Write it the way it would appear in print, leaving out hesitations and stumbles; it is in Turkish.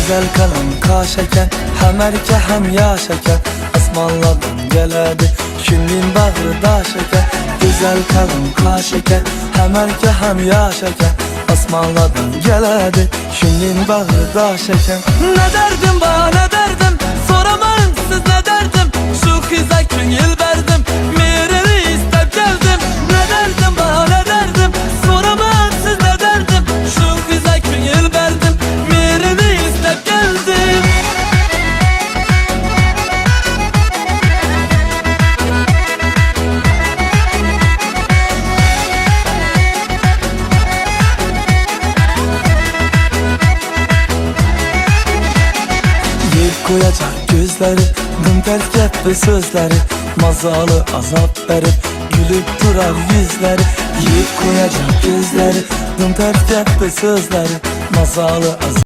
Güzel kalem kaşeken, hem erke hem yaşaken, asmanlardan geledi günün bağrı da şeker. Güzel kalem kaşeken, hem erke hem yaşaken, asmanlardan geledi günün bağrı da şeker. Ne derdim bana ne derdim, soramayın siz ne derdim, şu kıza köngül verdim, mirini istep geldim. Ne derdim bana ne derdim, soramayın siz ne derdim, şu kıza köngül verdim, mirini istep geldim. Yiyip koyacak gözleri, dımters gibi sözleri, mazalı azap verip gülüp durar yüzleri. Yiyip koyacak gözleri, dımters gibi sözleri, mazalı azap